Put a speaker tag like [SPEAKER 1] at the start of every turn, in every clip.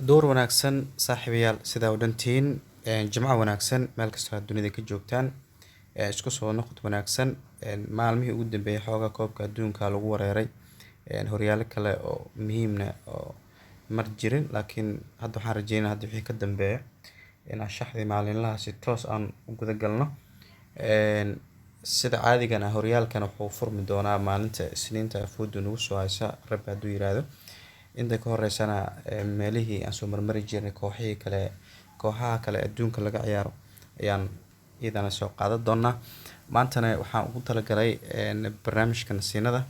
[SPEAKER 1] Door wanaagsan saaxiibayaal sidaa u dhantiin jimco wanaagsan meel kastoo aad dunida ka joogtaan isku soo noqod wanaagsan maalmihii ugu dambeeyay xoogaa koobka adduunka lagu weeraray horyaalo kale oo muhiimna oo mar jirin laakiin hadda waxaan rajeynaa hadda wixii ka dambeeya inaan shaxdii maalinlaha si toos aan u guda galno sida caadigan ah horyaalkan wuxuu furmi doonaa maalinta isniinta foodu nagu soo haysa rabbi hadduu yiraahdo inta ka horeysana meelihii aan soo marmari jirnay kooxaha kale adduunka laga ciyaaro ayaan iyadana soo qaadan doonaa maantana waxaan ugu talagalay barnaamijka nasiinada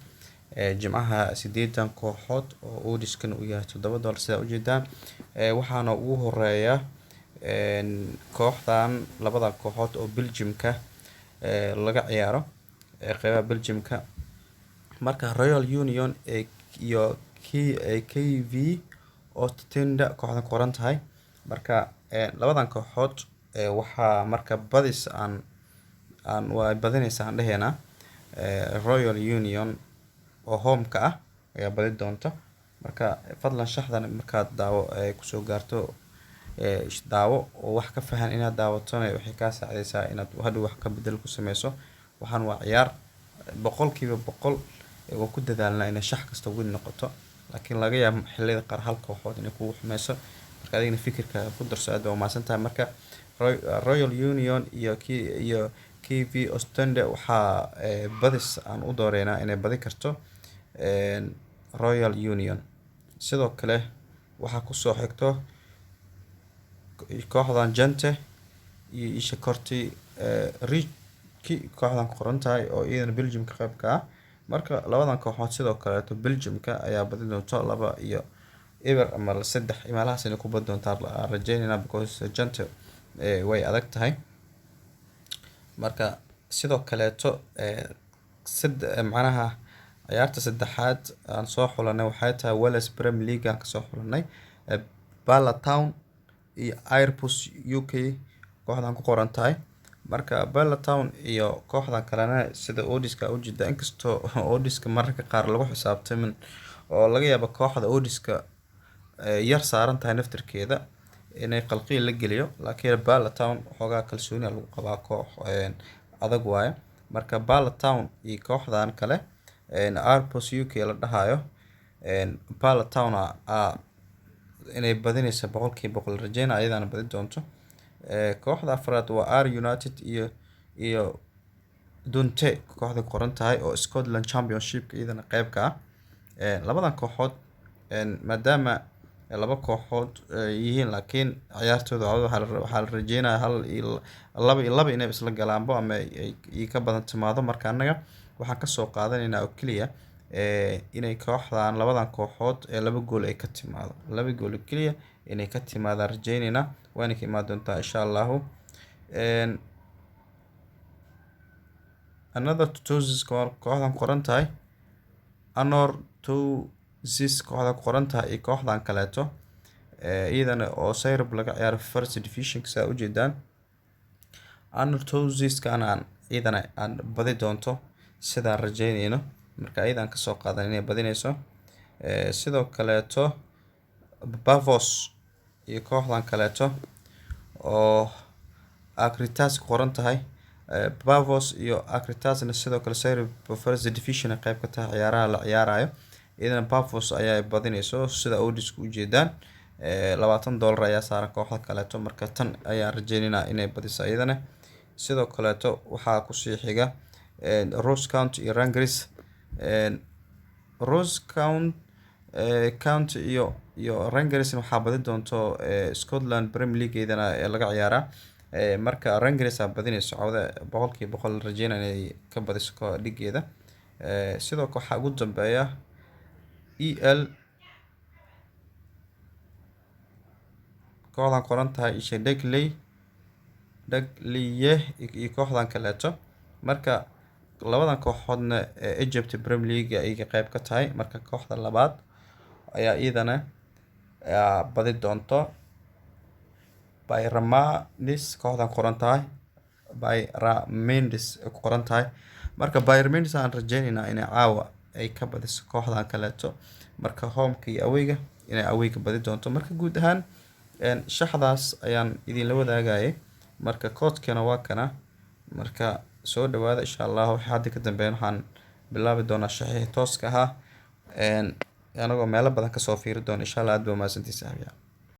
[SPEAKER 1] jimcaha 8 kooxood oo oodiskan uu yahay $7 sidaa ujeedaan waxaana ugu horeeya kooxdan labada kooxood oo Belgiumka laga ciyaaro qeybaha Belgiumka marka Royal Union iyo KV Ostende kooxdan qoran tahay marka labadan kooxood waxaa marka badis aan waa badinaysa aan dhaheena Royal Union oo home ka ah ayaa badi doonta marka fadlan shaxdan markaad daawo ku soo gaarto daawo oo wax ka fahan inaad daawatona waxay ka saacidaysaa inaad hadhow wax ka bedel ku sameyso waxaan waa ciyaar boqolkiiba boqol oo ku dadaalna inay shax kasta win noqoto laakiin laga yaabo xilliyada qaar hal kooxood inay kugu xumeyso marka adigna fikirka ku darso aad waa maasantahay marka Royal Union iyo KV Ostende waxaa badis aan u dooreynaa inay badi karto Royal Union sidoo kale waxaa ku soo xigto kooxdan Gente iyo isha korti Riki kooxdan qoran tahay oo iyadana Belgium ka qayb ka ah marka labadan kooxood sidoo kale Belgiumka ayaa badi doonto 2-0 ama 3 imaalahaas inay ku badi doontaa rajeynayna because Gente way adag tahay marka sidoo kaleeto macnaha ciyaarta saddexaad aan soo xulanay waxay tahay Wales Premier League aan ka soo xulanay Bala Town iyo Airbus UK kooxdan ku qoran tahay marka Bala Town iyo kooxdan kalena sida Odiska u jeeda inkastoo Odiska mararka qaar lagu xisaabtamin oo laga yaabo kooxda Odiska yar saaran tahay naftirkeeda inay qalqiil la geliyo laakiin Bala Town xogaa kalsooni lagu qabaa koox adag waaye marka Bala Town iyo kooxdan kale Airbus UK la dhahayo Bala Town inay badinaysa boqolkiiba boqol rajeyna ayadana badi doonto kooxda afraad waa R United iyo Dunte kooxda qoran tahay oo Scotland Championship iyadana qayb ka ah labadan kooxood maadaama laba kooxood yihiin laakiin ciyaartooda waxaa la rajeynayaa 2 inay isla galaanbo ama ay ka badan timaado marka anaga waxaan ka soo qaadanaynaa oo kaliya inay kooxdan labadan kooxood 2 gool ay ka timaado 2 gool kaliya inay ka timaado rajeynayna waana ka imaan doontaa insha Allah another tutus kooxdan qoran tahay Anor Zis kooxda qoran tahay iyo kooxdan kaleeto iyadana oo Serbia laga ciyaaro first division ka u jeedaan Anor Zis aan iyadana aan badi doonto sida rajeynayno marka iyadan ka soo qaadan inay badinayso sidoo kaleeto Bavos iyo kooxdan kaleeto oo Akritas qoran tahay Bavos iyo Akritasna sidoo kale Serbia first division qayb ka tahay ciyaaraha la ciyaarayo iyadana Bavos ayaa badinayso sida Odisku u jeedaan $20 ayaa saaran kooxda kaleeto marka tan ayaa rajeynayna inay badiso iyadana sidoo kaleeto waxaa ku sii xiga Ross County iyo Rangers Ross County iyo Rangers waxaa badi doonto Scotland Premier League iyadana laga ciyaaraa marka Rangers badinayso cawda boqolkiiba boqol rajeynayna inay ka badiso dhigeeda sidoo kale waxaa ugu dambeeya EL kooxdan qoran tahay isha Dagley iyo kooxdan kaleeto marka labadan kooxoodna Egypt Premier League ay qayb ka tahay marka kooxda labaad ayaa iyadana badi doonto Bayramidis kooxdan qoran tahay Bayramidis qoran tahay marka Bayramidis aan rajeynayna inay caawa ay ka badiso kooxdan kaleeto marka home-ka iyo away-ga inay away ka badi doonto. Marka guud ahaan shaxdaas ayaan idinla wadaagayay. Marka koodkana waa kana. Marka soo dhawaada insha Allah waxa hadda ka dambeeyay waxaan bilaabi doonaa shaxii tooska ahaa anagoo meelo badan ka soo fiiri doona insha Allah aad baa mahadsantihiin saaxiibayaal.